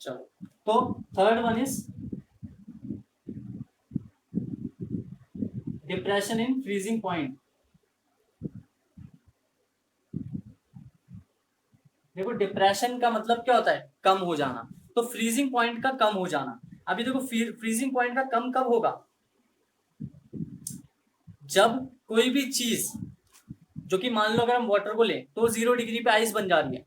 चलो, तो third one is depression in freezing point. देखो डिप्रेशन का मतलब क्या होता है, कम हो जाना, तो फ्रीजिंग पॉइंट का कम हो जाना। अभी देखो फ्रीजिंग पॉइंट का कम कब होगा, जब कोई भी चीज, जो कि मान लो अगर हम वाटर को लें तो 0 डिग्री पे आइस बन जा रही है,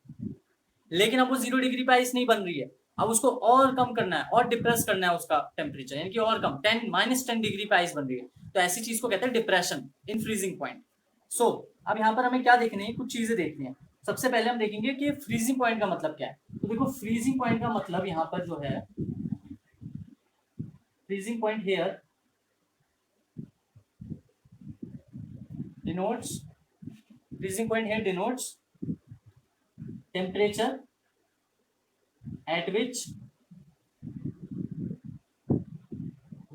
लेकिन अब वो 0 डिग्री पे आइस नहीं बन रही है, अब उसको और कम करना है और डिप्रेस करना है उसका टेम्परेचर, यानी कि और कम 10 -10 डिग्री पे आइस बन रही है, तो ऐसी चीज को कहते हैं डिप्रेशन इन फ्रीजिंग पॉइंट। सो अब यहाँ पर हमें क्या देखने हैं, कुछ चीजें देखनी है। सबसे पहले हम देखेंगे कि फ्रीजिंग पॉइंट का मतलब क्या है। तो देखो फ्रीजिंग पॉइंट का मतलब यहाँ पर जो है, freezing point here denotes, freezing point here denotes temperature at which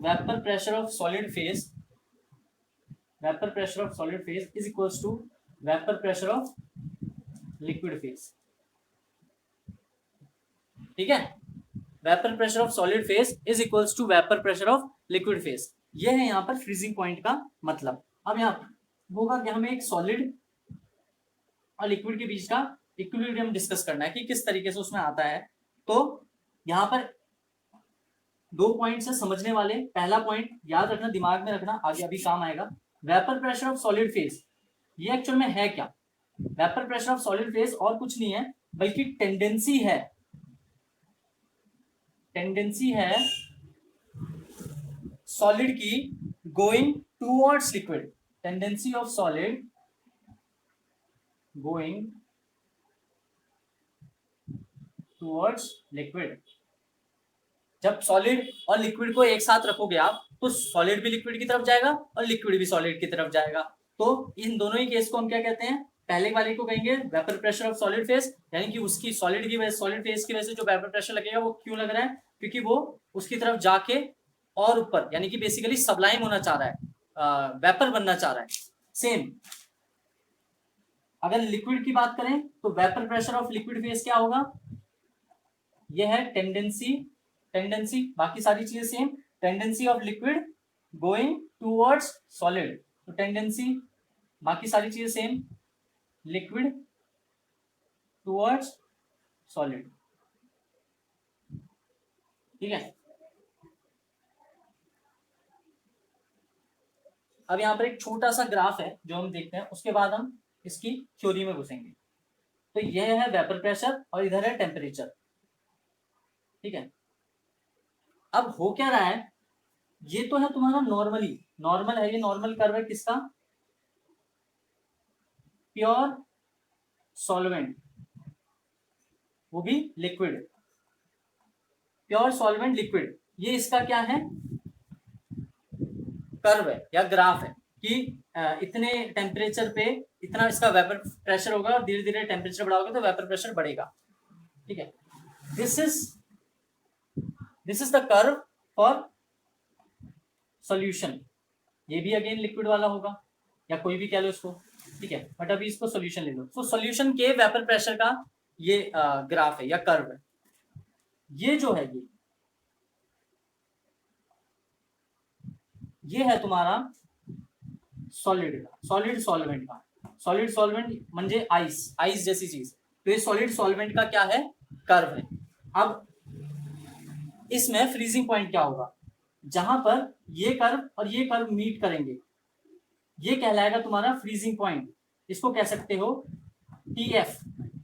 vapor pressure of solid phase is equals to vapor pressure of liquid phase। ठीक है, vapour pressure of solid phase is equals to vapour pressure of liquid phase, ये है यहाँ पर freezing point का मतलब। अब यहाँ होगा कि हमें एक सॉलिड और लिक्विड के बीच का इक्विलिब्रियम डिस्कस करना है कि किस तरीके से उसमें आता है। तो यहाँ पर 2 पॉइंट्स है समझने वाले। पहला पॉइंट याद रखना, दिमाग में रखना, आगे अभी काम आएगा। Vapour pressure of solid phase, ये एक्चुअल में है क्या? Vapour pressure of solid phase और कुछ नहीं है, बल्कि टेंडेंसी है सॉलिड की going towards liquid, tendency of solid going towards liquid. जब सॉलिड और लिक्विड को एक साथ रखोगे आप, तो सॉलिड भी लिक्विड की तरफ जाएगा और लिक्विड भी सॉलिड की तरफ जाएगा। तो इन दोनों ही केस को हम क्या कहते हैं, पहले वाले को कहेंगे vapour pressure of solid phase, यानी कि उसकी सॉलिड फेज की वजह से जो वेपर प्रेशर लगेगा वो क्यों लग रहा है, क्योंकि वो उसकी तरफ जाके और ऊपर, यानी कि बेसिकली सबलाइम होना चाह रहा है, वेपर बनना चाह रहा है। सेम अगर लिक्विड की बात करें तो vapour pressure of liquid phase क्या होगा, ये है टेंडेंसी, बाकी सारी चीजें same, tendency of liquid going towards solid, तो टेंडेंसी बाकी सारी चीजें सेम, लिक्विड टूवर्ड्स सॉलिड। ठीक है, अब यहां पर एक छोटा सा ग्राफ है जो हम देखते हैं, उसके बाद हम इसकी थ्योरी में घुसेंगे। तो यह है वेपर प्रेशर और इधर है टेम्परेचर। ठीक है, अब हो क्या रहा है, ये तो है तुम्हारा नॉर्मल है, ये नॉर्मल कर्व है किसका, प्योर सॉल्वेंट, वो भी लिक्विड, प्योर सॉल्वेंट लिक्विड, ये इसका क्या है, कर्व है या ग्राफ है कि इतने टेम्परेचर पे इतना इसका वेपर प्रेशर होगा और धीरे धीरे टेम्परेचर बढ़ाओगे तो वेपर प्रेशर बढ़ेगा। ठीक है, this is the curve for solution, ये भी अगेन लिक्विड वाला होगा या कोई भी कह लो इसको। ठीक है, बट अभी इसको सॉल्यूशन ले लो। तो सॉल्यूशन के वेपर प्रेशर का ये ग्राफ है या कर्व है। ये जो है ये है तुम्हारा सॉलिड सॉल्वेंट का, सॉलिड सॉल्वेंट म्हणजे आइस जैसी चीज, तो ये सॉलिड सॉल्वेंट का क्या है, कर्व है। अब इसमें फ्रीजिंग पॉइंट क्या होगा, जहां पर ये कर्व और ये कर्व मीट करेंगे, ये कहलाएगा तुम्हारा फ्रीजिंग पॉइंट। इसको कह सकते हो टीएफ,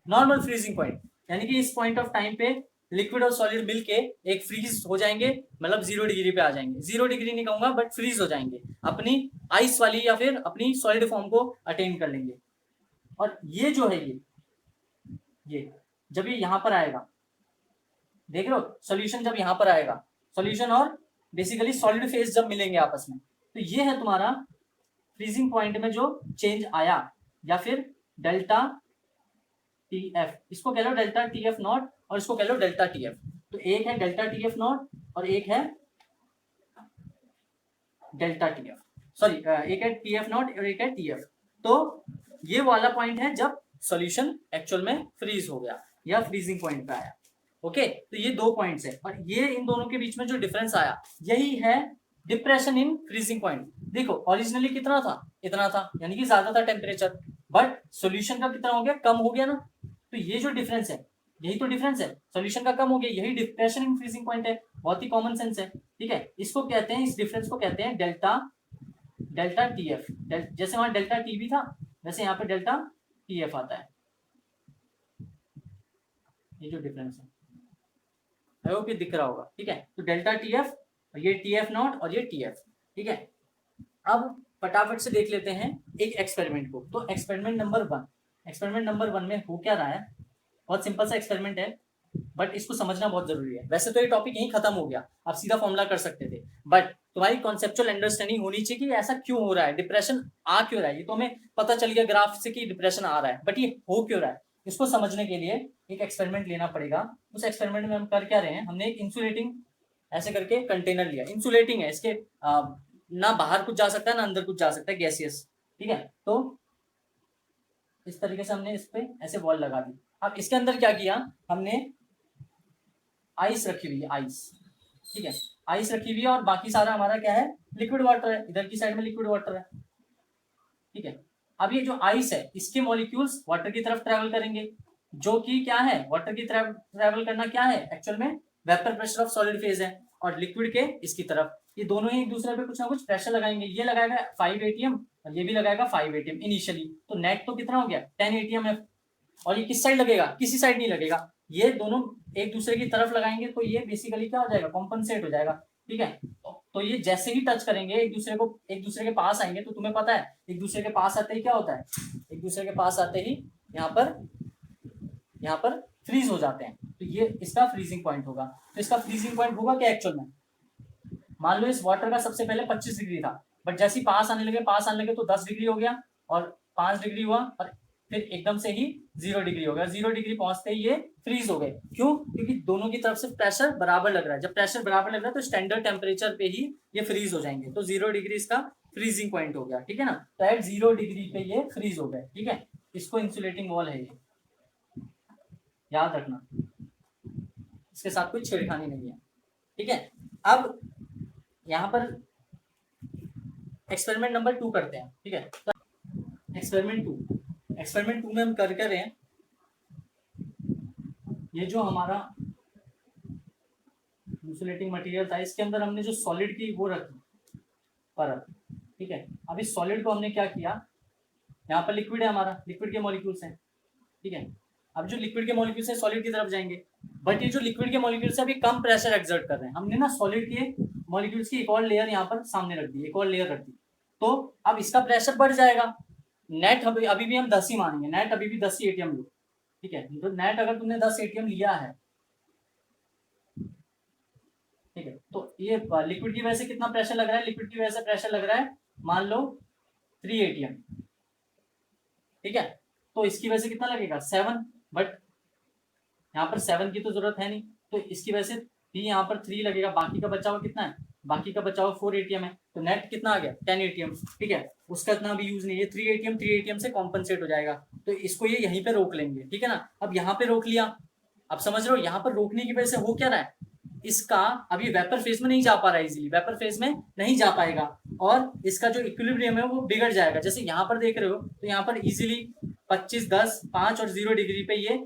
नॉर्मल फ्रीजिंग पॉइंट, यानी कि इस पॉइंट ऑफ टाइम पे लिक्विड और सॉलिड मिलके एक फ्रीज हो जाएंगे, मतलब 0 डिग्री पे आ जाएंगे। 0 डिग्री नहीं कहूंगा, बट फ्रीज हो जाएंगे, अपनी आइस वाली या फिर अपनी सॉलिड फॉर्म को अटेन कर लेंगे। और ये जो है ये जब ये यहां पर आएगा, देख रहे हो, सोल्यूशन जब यहां पर आएगा, सोल्यूशन और बेसिकली सॉलिड फेज जब मिलेंगे आपस में, तो ये है तुम्हारा फ्रीजिंग पॉइंट में जो चेंज आया, या फिर डेल्टा टी एफ, इसको कह लो डेल्टा टी एफ नॉट और इसको कह लो डेल्टा टी एफ। तो एक है डेल्टा टी एफ नॉट और एक है डेल्टा टी एफ, सॉरी एक है टी एफ नॉट और एक है टी एफ। तो ये वाला पॉइंट है जब सॉल्यूशन एक्चुअल में फ्रीज हो गया या फ्रीजिंग पॉइंट पे आया। ओके, तो ये 2 पॉइंट्स है और ये इन दोनों के बीच में जो डिफरेंस आया यही है डिप्रेशन इन फ्रीजिंग पॉइंट। देखो ओरिजिनली कितना था, इतना था, यानी कि ज्यादा था टेम्परेचर, बट सॉल्यूशन का कितना हो गया, कम हो गया ना। तो ये जो डिफरेंस है यही तो डिफरेंस है, सॉल्यूशन का कम हो गया, यही डिप्रेशन इन फ्रीजिंग पॉइंट है। बहुत ही कॉमन सेंस है, ठीक है। इसको कहते हैं, इस डिफरेंस को कहते हैं डेल्टा डेल्टा टी एफ। जैसे वहां डेल्टा टी भी था वैसे यहाँ पे डेल्टा टी एफ आता है। ये जो डिफरेंस है आई होप ये दिख रहा होगा, ठीक है। तो डेल्टा टी एफ, ये टी एफ नॉट और ये टी एफ, ठीक है। अब फटाफट से देख लेते हैं एक एक्सपेरिमेंट को। तो एक्सपेरिमेंट नंबर 1, एक्सपेरिमेंट नंबर 1 में हो क्या रहा है, बहुत सिंपल सा एक्सपेरिमेंट है, बट इसको समझना बहुत जरूरी है। वैसे तो ये टॉपिक यहीं खत्म हो गया, आप सीधा फॉर्मूला कर सकते थे, बट तुम्हारी कॉन्सेप्चुअल अंडरस्टैंडिंग होनी चाहिए कि ऐसा क्यों हो रहा है, डिप्रेशन आ क्यों रहा है। ये तो हमें पता चल गया ग्राफ से कि डिप्रेशन आ रहा है, बट ये हो क्यों रहा है, इसको समझने के लिए एक एक्सपेरिमेंट लेना पड़ेगा। उस एक्सपेरिमेंट में हम कर क्या रहे हैं, हमने एक इंसुलेटिंग ऐसे करके कंटेनर लिया, इंसुलेटिंग है, इसके ना बाहर कुछ जा सकता है ना अंदर कुछ जा सकता है, गैसियस, ठीक है। तो इस तरीके से हमने इस पे ऐसे वॉल लगा दी। अब इसके अंदर क्या किया हमने, आइस रखी हुई है, आइस, ठीक है, आइस रखी हुई है और बाकी सारा हमारा क्या है, लिक्विड वाटर है, इधर की साइड में लिक्विड वाटर है, ठीक है। अब ये जो आइस है इसके मॉलिक्यूल्स वाटर की तरफ ट्रेवल करेंगे, जो कि क्या है, वाटर की तरफ ट्रेवल करना क्या है एक्चुअल में, vapour pressure of solid phase है, और लिक्विड के इसकी तरफ, ये दोनों ही एक दूसरे पे कुछ ना कुछ प्रेशर लगाएंगे। ये लगाएगा 5 एटीएम और ये भी लगाएगा 5 एटीएम इनिशियली, तो नेट तो कितना हो गया 10 एटीएम है। और ये किस साइड लगेगा, किसी साइड नहीं लगेगा, ये दोनों एक दूसरे की तरफ लगाएंगे, तो ये बेसिकली क्या हो जाएगा, कॉम्पनसेट हो जाएगा, ठीक है। तो ये जैसे ही टच करेंगे एक दूसरे को, एक दूसरे के पास आएंगे, तो तुम्हें पता है एक दूसरे के पास आते ही क्या होता है, एक दूसरे के पास आते ही यहाँ पर फ्रीज हो जाते हैं। तो ये इसका फ्रीजिंग पॉइंट होगा। तो इसका फ्रीजिंग पॉइंट होगा क्या एक्चुअल में, मान लो इस वाटर का सबसे पहले 25 डिग्री था, बट जैसे ही पास आने लगे तो 10 डिग्री हो गया और 5 डिग्री हुआ और फिर एकदम से ही 0 डिग्री हो गया। 0 डिग्री पहुंचते ही ये फ्रीज हो गए। क्यों, क्योंकि दोनों की तरफ से प्रेशर बराबर लग रहा है। जब प्रेशर बराबर लग रहा है तो स्टैंडर्ड टेम्परेचर पे ही ये फ्रीज हो जाएंगे। तो 0 डिग्री इसका फ्रीजिंग पॉइंट हो गया, ठीक है ना। तो एट 0 डिग्री पे ये फ्रीज हो गए, ठीक है। इसको इंसुलेटिंग वॉल है, ये याद रखना, इसके साथ कोई छेड़खानी नहीं है, ठीक है। अब यहाँ पर एक्सपेरिमेंट नंबर 2 करते हैं, ठीक है। तो एक्सपेरिमेंट 2 में हम कर रहे हैं, ये जो हमारा इंसुलेटिंग मटेरियल था इसके अंदर हमने जो सॉलिड की वो रखी परत, ठीक है। अब इस सॉलिड को हमने क्या किया, यहाँ पर लिक्विड है हमारा, लिक्विड के मॉलिक्यूल्स हैं, ठीक है। अब जो लिक्विड के मॉलिक्यूल्स है सॉलिड की तरफ जाएंगे, बट ये जो लिक्विड के मॉलिक्यूल्स है अभी कम प्रेशर एक्सर्ट कर रहे हैं। हमने ना सॉलिड के मॉलिक्यूल्स की एक और लेयर यहाँ पर सामने रख दी, एक और लेयर रख दी, तो अब इसका प्रेशर बढ़ जाएगा। नेट अभी भी हम 10 ही मानेंगे, नेट अभी भी 10 ही एटीएम लो, ठीक है। तो नेट अगर तुमने 10 एटीएम लिया है, ठीक है, तो ये लिक्विड की वजह से कितना प्रेशर लग रहा है, लिक्विड की वजह से प्रेशर लग रहा है मान लो 3 एटीएम, ठीक है। तो इसकी वजह से कितना लगेगा 7, बट यहाँ पर 7 की तो जरूरत है नहीं, तो इसकी वजह से भी यहाँ पर 3 लगेगा। बाकी का बचा हुआ कितना है, बाकी का बचा हुआ 4 एटीएम है, तो नेट कितना आ गया 10 एटीएम, ठीक है। उसका इतना भी यूज नहीं है, 3 एटीएम से कॉम्पनसेट हो जाएगा, तो इसको ये यहीं पे रोक लेंगे, ठीक है ना। अब यहाँ पे रोक लिया, अब समझ रहे हो यहाँ पर रोकने की वजह से हो क्या रहा है, इसका अभी वेपर फेज में नहीं जा पा रहा है, इजीली वेपर फेज में नहीं जा पाएगा और इसका जो इक्विलिब्रियम है वो बिगड़ जाएगा। जैसे यहाँ पर देख रहे हो तो यहाँ पर इजीली 25, 10, 5 और 0 डिग्री पे ये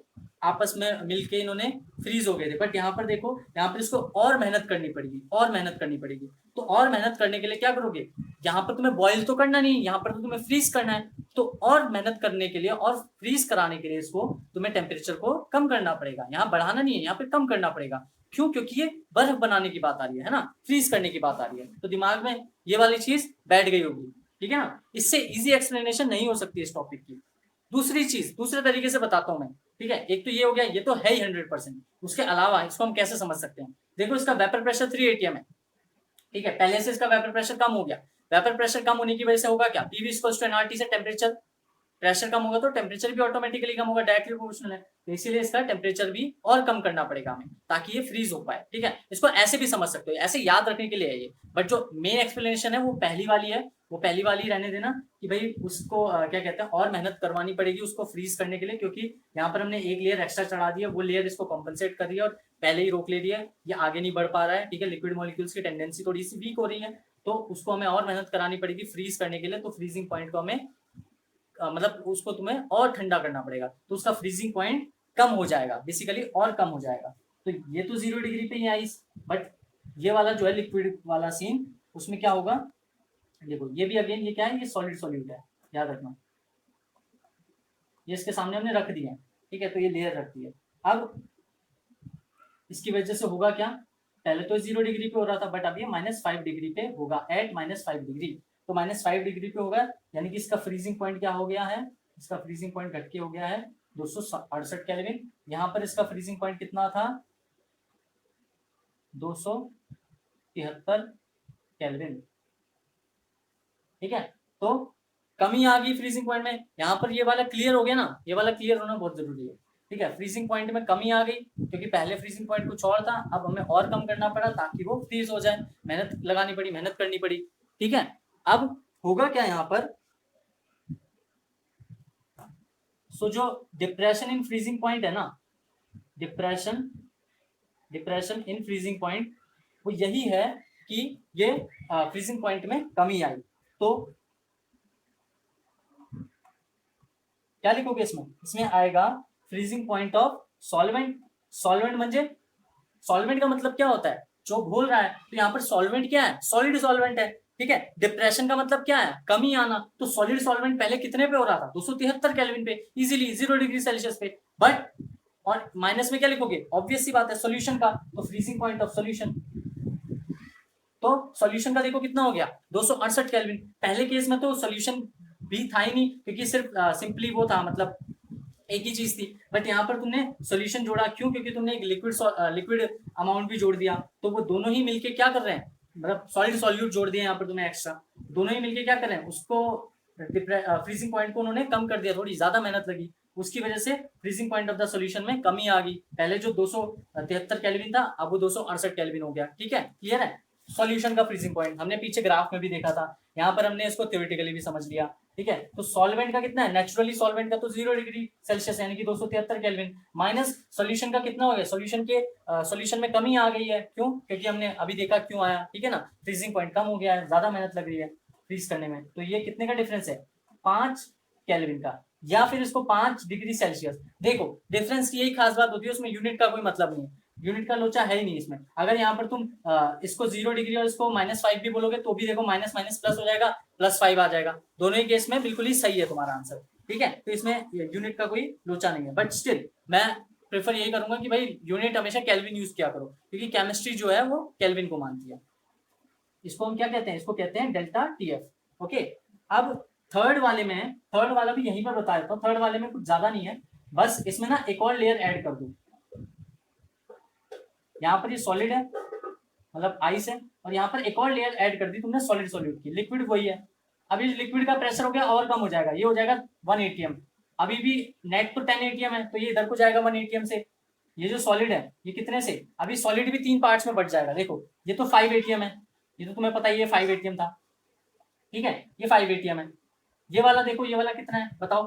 आपस में मिलके इन्होंने फ्रीज हो गए थे। बट यहाँ पर देखो, यहाँ पर इसको और मेहनत करनी पड़ेगी, और मेहनत करनी पड़ेगी। तो और मेहनत करने के लिए क्या करोगे, यहाँ पर तुम्हें बॉयल तो करना नहीं, यहाँ पर तो तुम्हें फ्रीज करना है। तो और मेहनत करने के लिए और फ्रीज कराने के लिए इसको तुम्हें टेम्परेचर को कम करना पड़ेगा, यहाँ बढ़ाना नहीं है, यहाँ पे कम करना पड़ेगा। क्यों, क्योंकि ये बर्फ बनाने की बात आ रही है ना, फ्रीज करने की बात आ रही है। तो दिमाग में ये वाली चीज बैठ गई होगी, ठीक है ना। इससे इजी एक्सप्लेनेशन नहीं हो सकती इस टॉपिक की। दूसरी चीज दूसरे तरीके से बताता हूं मैं, ठीक है। एक तो ये हो गया, ये तो है ही 100%। उसके अलावा इसको हम कैसे समझ सकते हैं, देखो इसका वेपर प्रेशर 3 एटीएम है, ठीक है। पहले से इसका वेपर प्रेशर कम हो गया। वेपर प्रेशर कम होने की वजह से होगा क्या, पीवी इक्वल्स टू एनआरटी से टेम्परेचर, प्रेशर कम होगा तो टेम्परेचर भी ऑटोमेटिकली कम होगा, डायरेक्टली प्रोपोर्शनल है। तो इसीलिए इसका टेम्परेचर भी और कम करना पड़ेगा हमें, ताकि ये फ्रीज हो पाए, ठीक है। इसको ऐसे भी समझ सकते हो, ऐसे याद रखने के लिए है ये, बट जो मेन एक्सप्लेनेशन है वो पहली वाली है, वो पहली वाली रहने देना कि भाई उसको क्या कहते हैं और मेहनत करवानी पड़ेगी उसको फ्रीज करने के लिए, क्योंकि यहाँ पर हमने एक लेयर एक्स्ट्रा चढ़ा दिया, वो लेयर इसको कॉम्पनसेट कर रही है और पहले ही रोक ले रही है, ये आगे नहीं बढ़ पा रहा है। ठीक है, लिक्विड मॉलिक्यूल्स की टेंडेंसी थोड़ी सी वीक हो रही है, तो उसको हमें और मेहनत करानी पड़ेगी फ्रीज करने के लिए। तो फ्रीजिंग पॉइंट को हमें मतलब उसको तुम्हें और ठंडा करना पड़ेगा, तो उसका फ्रीजिंग पॉइंट कम हो जाएगा बेसिकली, और कम हो जाएगा। तो ये तो 0 डिग्री पे ही आइस, बट ये वाला जो है लिक्विड वाला सीन, उसमें क्या होगा, देखो ये भी अगेन ये क्या है, ये सॉलिड सॉल्यूट है, याद रखना, ये इसके सामने हमने रख दिया है। ठीक है, तो ये लेयर रखती है। अब इसकी वजह से होगा क्या, पहले तो 0 डिग्री पे हो रहा था, बट अब ये -5 डिग्री पे होगा, एट -5 डिग्री। तो -5 डिग्री पे होगा, यानी कि इसका फ्रीजिंग पॉइंट क्या हो गया है, इसका फ्रीजिंग पॉइंट घट के हो गया है 268 केल्विन। यहाँ पर इसका फ्रीजिंग पॉइंट कितना था, 273 केल्विन। ठीक है, तो कमी आ गई फ्रीजिंग पॉइंट में। यहाँ पर ये वाला क्लियर हो गया ना, ये वाला क्लियर होना बहुत जरूरी है। ठीक है, फ्रीजिंग पॉइंट में कमी आ गई, क्योंकि पहले फ्रीजिंग पॉइंट कुछ और था, अब हमें और कम करना पड़ा ताकि वो फ्रीज हो जाए, मेहनत लगानी पड़ी, मेहनत करनी पड़ी। ठीक है, अब होगा क्या यहाँ पर, सो जो डिप्रेशन इन फ्रीजिंग पॉइंट है ना, डिप्रेशन इन फ्रीजिंग पॉइंट, वो यही है कि ये फ्रीजिंग पॉइंट में कमी आई। तो क्या लिखोगे इसमें, इसमें आएगा freezing point of solvent. Solvent म्हणजे सॉल्वेंट का मतलब क्या होता है, जो घोल रहा है, तो यहाँ पर सॉल्वेंट क्या है, सॉलिड सॉल्वेंट है। ठीक है, डिप्रेशन का मतलब क्या है, कमी आना। तो सॉलिड सॉल्वेंट पहले कितने पे हो रहा था, 273 केल्विन पे, इजीली 0 डिग्री सेल्सियस पे, बट और माइनस में क्या लिखोगे, ऑब्वियस सी बात है सॉल्यूशन का, तो फ्रीजिंग पॉइंट ऑफ सॉल्यूशन, तो सॉल्यूशन का देखो कितना हो गया, 268 केल्विन। पहले केस में तो सॉल्यूशन भी था ही नहीं, क्योंकि सिर्फ सिंपली वो था, मतलब एक ही चीज थी, बट यहाँ पर तुमने सॉल्यूशन जोड़ा, क्यों, क्योंकि तुमने एक लिक्विड अमाउंट भी जोड़ दिया, तो वो दोनों ही मिलके क्या कर रहे हैं, मतलब सॉलिड सॉल्यूट जोड़ दिया यहाँ पर तुमने एक्स्ट्रा, दोनों ही मिलके क्या कर रहे हैं, उसको फ्रीजिंग पॉइंट को उन्होंने कम कर दिया, थोड़ी ज्यादा मेहनत लगी, उसकी वजह से freezing point of the solution में कमी आ गई। पहले जो 273 केल्विन था, अब वो 268 केल्विन हो गया। ठीक है, क्लियर है। सॉल्यूशन का फ्रीजिंग पॉइंट हमने पीछे ग्राफ में भी देखा था, यहाँ पर हमने इसको थ्योरेटिकली भी समझ लिया। ठीक है, तो सॉल्वेंट का कितना है, नेचुरली सॉल्वेंट का तो 0 डिग्री सेल्सियस यानी कि 273 केल्विन, माइनस सॉल्यूशन का कितना हो गया, सॉल्यूशन के सॉल्यूशन में कमी आ गई है, क्यों, क्योंकि हमने अभी देखा क्यों आया। ठीक है ना, फ्रीजिंग पॉइंट कम हो गया है, ज्यादा मेहनत लग रही है फ्रीज करने में। तो ये कितने का डिफरेंस है, 5 केल्विन का, या फिर इसको 5 डिग्री सेल्सियस। देखो डिफरेंस की यही खास बात होती है, उसमें यूनिट का कोई मतलब नहीं है, यूनिट का लोचा है ही नहीं इसमें। अगर यहाँ पर तुम इसको 0 डिग्री और इसको -5 भी बोलोगे तो भी देखो माइनस माइनस प्लस हो जाएगा, +5 आ जाएगा, दोनों ही केस में बिल्कुल ही सही है तुम्हारा आंसर। ठीक है, तो इसमें यूनिट का कोई लोचा नहीं है, बट स्टिल मैं प्रेफर यही करूंगा कि भाई यूनिट हमेशा केल्विन यूज किया करो, क्योंकि केमिस्ट्री जो है वो केल्विन को मानती है। इसको हम क्या कहते हैं, इसको कहते हैं डेल्टा टीएफ। ओके, अब थर्ड वाला भी यहीं पर बता देता हूँ, थर्ड वाले में कुछ ज्यादा नहीं है, बस इसमें ना एक और लेयर ऐड कर दो। यहाँ पर ये सॉलिड है, मतलब आइस है, और यहाँ पर एक और लेयर ऐड कर दी तुमने सॉलिड सॉल्यूट की, लिक्विड वही है। अभी लिक्विड का प्रेशर हो गया और कम हो जाएगा, ये हो जाएगा 1 atm। अभी भी नेट तो 10 atm है, तो ये इधर को जाएगा 1 atm से। ये जो सॉलिड है ये कितने से, अभी सॉलिड भी 3 पार्ट्स में बट जाएगा। देखो ये तो 5 atm है, ये तो तुम्हें पता ही है 5 atm था। ठीक है, ये 5 atm है। ये वाला देखो, ये वाला कितना है बताओ,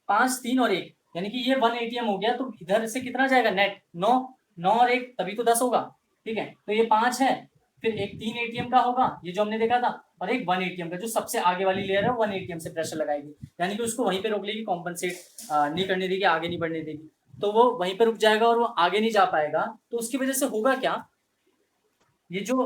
5 3 और 1, यानी कि ये 1 atm हो गया। तो इधर से कितना जाएगा नेट, 9 9 और 1 तभी तो 10 होगा। ठीक है, तो ये 5 है, फिर एक 3 atm का होगा, ये जो हमने देखा था, और एक 1 atm का, जो सबसे आगे वाली लेयर है 1 atm से प्रेशर लगाएगी, यानी कि उसको वहीं पे रोक लेगी, कॉम्पनसेट नहीं करने देगी, आगे नहीं बढ़ने देगी, तो वो वहीं पे रुक जाएगा और वो आगे नहीं जा पाएगा। तो उसकी वजह से होगा क्या, ये जो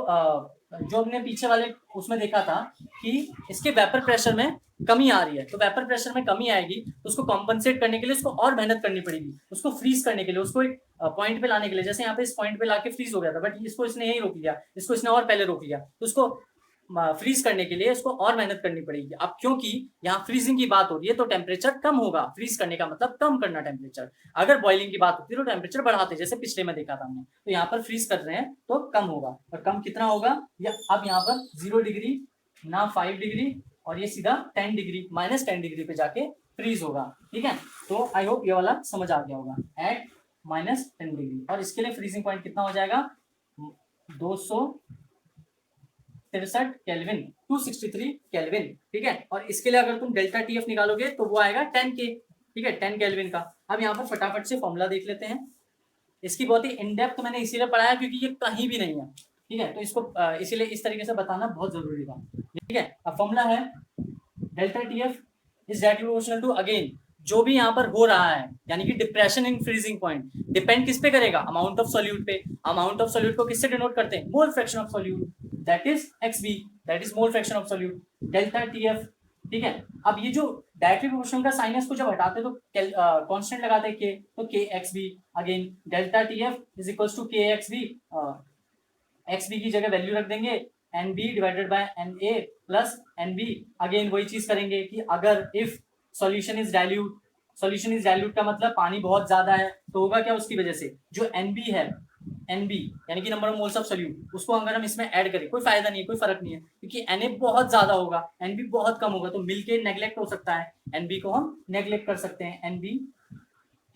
हमने पीछे वाले उसमें देखा था कि इसके वेपर प्रेशर में कमी आ रही है, तो वेपर प्रेशर में कमी आएगी, तो उसको कॉम्पनसेट करने के लिए उसको और मेहनत करनी पड़ेगी, उसको फ्रीज करने के लिए, उसको एक पॉइंट पे लाने के लिए। जैसे यहाँ पे इस पॉइंट पे लाके फ्रीज हो गया था, बट इसको इसने यही रोक लिया, इसको इसने और पहले रोक लिया, तो उसको फ्रीज करने के लिए इसको और मेहनत करनी पड़ेगी। अब क्योंकि यहाँ फ्रीजिंग की बात हो रही है, तो टेम्परेचर कम होगा, फ्रीज करने का मतलब कम करना टेम्परेचर। अगर बॉइलिंग की बात होती है तो टेम्परेचर बढ़ाते, जैसे पिछले में देखा था हमने, तो यहाँ पर फ्रीज कर रहे हैं तो कम होगा, और कम कितना होगा, या अब यहाँ पर 0 डिग्री ना 5 डिग्री, और ये सीधा 10 डिग्री -10 डिग्री पे जाके फ्रीज होगा। ठीक है, तो आई होप ये वाला समझ आ गया होगा, एट -10 डिग्री, और इसके लिए फ्रीजिंग पॉइंट कितना हो जाएगा, 273 केल्विन, 263 केल्विन, ठीक है। और इसके लिए अगर तुम डेल्टा टी एफ निकालोगे तो वो आएगा 10K, ठीक है, 10 केल्विन का। अब यहाँ पर फटाफट से फॉर्मूला देख लेते हैं। इसकी बहुत ही इन डेप्थ मैंने इसीलिए पढ़ाया क्योंकि ये कहीं भी नहीं है, ठीक है, तो इसको इसीलिए इस तरीके से बताना बहुत जरूरी था, ठीक है। अब फॉर्मूला है delta T F is directly proportional to, again जो भी यहाँ पर हो रहा है यानी कि depression in freezing point depend किस पे करेगा, अमाउंट ऑफ सॉल्यूट पे। अमाउंट ऑफ सॉल्यूट को किससे डिनोट करते हैं, mole fraction of solute, that is XB, that is mole fraction of solute, delta TF, ठीक है। अब ये जो डायरेक्टली प्रोपोर्शनल का साइन है इसको जब हटाते तो कांस्टेंट लगाते हैं K, तो KXB, again delta TF is equals to KXB, XB की जगह वैल्यू रख देंगे NB divided by NA plus NB, again वही चीज करेंगे कि अगर if solution is dilute, solution is dilute का मतलब पानी बहुत ज्यादा है, तो होगा क्या, उसकी वजह से जो NB है, NB यानी कि number of moles of solute, उसको अगर हम इसमें ऐड करें कोई फायदा नहीं है, कोई फर्क नहीं है, क्योंकि Na बहुत ज्यादा होगा, NB बहुत कम होगा, तो मिलके नेग्लेक्ट हो सकता है, NB को हम नेग्लेक्ट कर सकते हैं, NB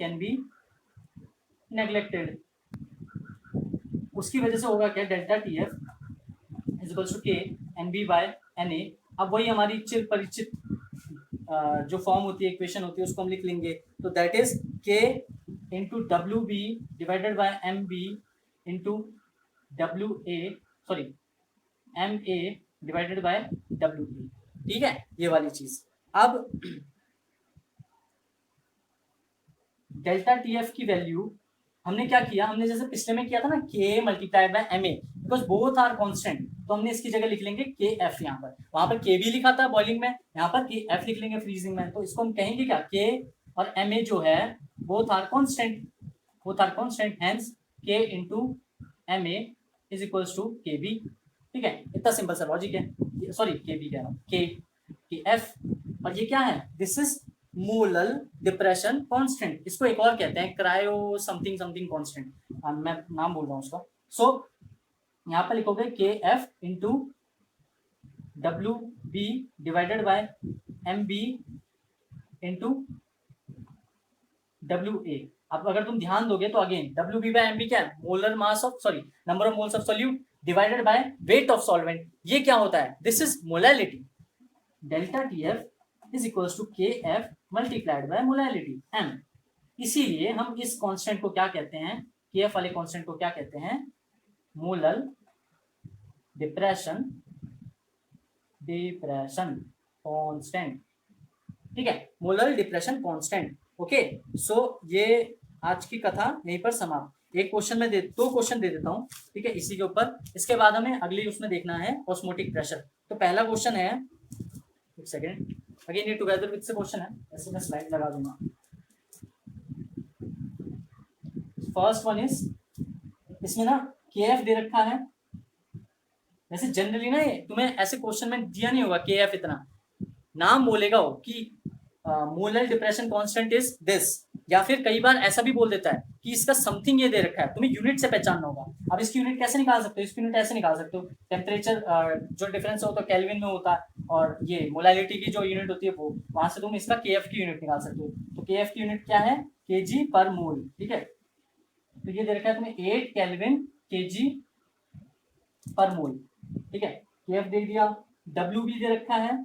कैन बी नेग्लेक्टेड, उसकी वजह से होगा क्या, delta TF is equals to K NB by Na। अब वही हमारी चिर परिचित जो फॉर्म होती है, इक्वेशन होती है, उसको हम लिख लेंगे, तो that is K into WB divided by MB into WA, sorry MA divided by WB, ठीक है, ये वाली चीज। अब डेल्टा TF की वैल्यू हमने क्या किया, हमने जैसे पिछले में किया था ना, K multiplied by MA, because both are constant, तो हमने इसकी जगह लिख लेंगे KF, यहाँ पर, वहां पर K भी लिखा था बॉइलिंग में, यहाँ पर KF लिख लेंगे फ्रीजिंग में, तो इसको हम कहेंगे क्या, K और MA जो है both are constant, both are constant, hence K into MA is equals to KB, ठीक है, इतना सिंपल सा लॉजिक है, सॉरी KB कह रहा हूँ, KF, और ये क्या है, this is molal depression constant, इसको एक और कहते हैं क्रायो समथिंग समथिंग कांस्टेंट, मैं नाम बोल रहा हूँ उसका। सो यहाँ पर लिखोगे KF into WB divided by MB into WA। अब अगर तुम ध्यान दोगे तो अगेन WB बाय MB क्या है, molar mass of, sorry number of moles of solute divided by weight of solvent, ये क्या होता है, this is molality, delta TF is equals to KF multiplied by molality M। इसीलिए हम इस constant को क्या कहते हैं, KF वाले कांस्टेंट को क्या कहते हैं, मोलल डिप्रेशन कांस्टेंट, ठीक है, मोलर डिप्रेशन कांस्टेंट। ओके, सो ये आज की कथा यहीं पर समाप्त। एक क्वेश्चन में दो क्वेश्चन दे देता हूँ, ठीक है, इसी के ऊपर, इसके बाद हमें अगली उसमें देखना है ऑस्मोटिक प्रेशर। तो पहला क्वेश्चन है, एक सेकेंड, अगेन ये टुगेदर विद से क्वेश्चन है, ऐसे मैं स्लाइड लगा दूंगा। फर्स्ट वन इज, इसमें ना KF दे रखा है, वैसे जनरली ना ये तुम्हें ऐसे क्वेश्चन में दिया नहीं होगा KF, इतना नाम बोलेगा हो कि molar depression constant is this, या फिर कई बार ऐसा भी बोल देता है कि इसका समथिंग ये दे रखा है, तुम्हें यूनिट से पहचानना होगा। अब इसकी यूनिट कैसे निकाल सकते हो, इसकी यूनिट ऐसे निकाल सकते हो, टेम्परेचर जो डिफरेंस होता है केल्विन में होता है, और ये मोलैलिटी की जो यूनिट होती है वो, वहां से तुम इसका KF की यूनिट निकाल सकते हो। तो KF की यूनिट क्या है, kg पर मोल, ठीक है, तो ये दे रखा है तुम्हें 8 केल्विन kg पर मोल, ठीक है, KF दे दिया, WB दे रखा है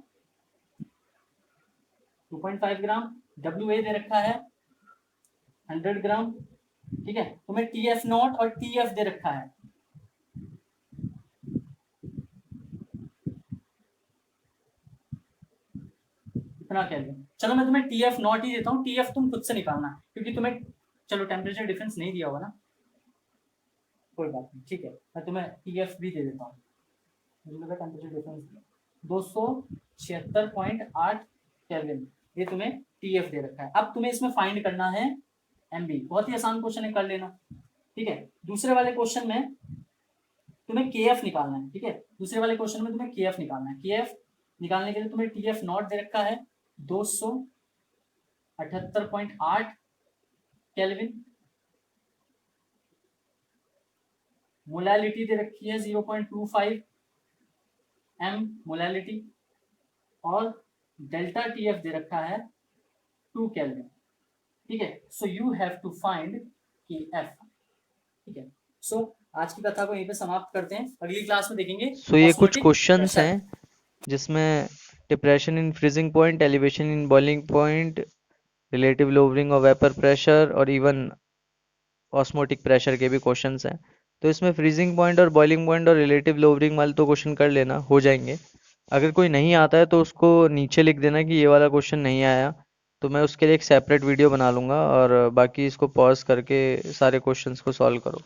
2.5 ग्राम, WA दे रखा है 100 ग्राम, ठीक है, तुम्हें TF नॉट और TF दे रखा है, इतना केल्विन। चलो मैं तुम्हें TF नॉट ही देता हूँ, TF तुम खुद से निकालना, क्योंकि तुम्हें, चलो टेम्परेचर डिफरेंस नहीं दिया होगा ना, कोई बात नहीं, ठीक है, मैं तुम्हें TF भी दे देता हूँ, मुझे लगा टेम्परेचर डिफरेंस 276.8 केल्विन, ये तुम्हें TF दे रखा है। अब तुम्हें इसमें फाइंड करना है MB, बहुत ही आसान क्वेश्चन है, कर लेना, ठीक है। दूसरे वाले क्वेश्चन में तुम्हें KF निकालना है, ठीक है, दूसरे वाले क्वेश्चन में तुम्हें KF निकालना है। KF निकालने के लिए तुम्हें TF नॉट दे रखा है 278.8 केल्विन, मोलैलिटी दे रखी है 0.25 M मोलैलिटी, और डेल्टा TF दे रखा है 2 केल्विन, ठीक है। So you have to find KF, ठीक है। सो आज की कथा को यहीं पे समाप्त करते हैं, अगली क्लास में देखेंगे सो ये कुछ ऑस्मोटिक क्वेश्चंस प्रेशर। हैं जिसमें depression in freezing point, elevation in boiling point, relative lowering of vapour pressure और इवन ऑस्मोटिक प्रेशर के भी क्वेश्चंस हैं। तो इसमें फ्रीजिंग पॉइंट और बॉइलिंग पॉइंट और रिलेटिव लोअरिंग वाले तो क्वेश्चन कर लेना, हो जाएंगे। अगर कोई नहीं आता है तो उसको नीचे लिख देना कि ये वाला क्वेश्चन नहीं आया, तो मैं उसके लिए एक सेपरेट वीडियो बना लूँगा और बाकी इसको पॉज करके सारे क्वेश्चंस को सॉल्व करो।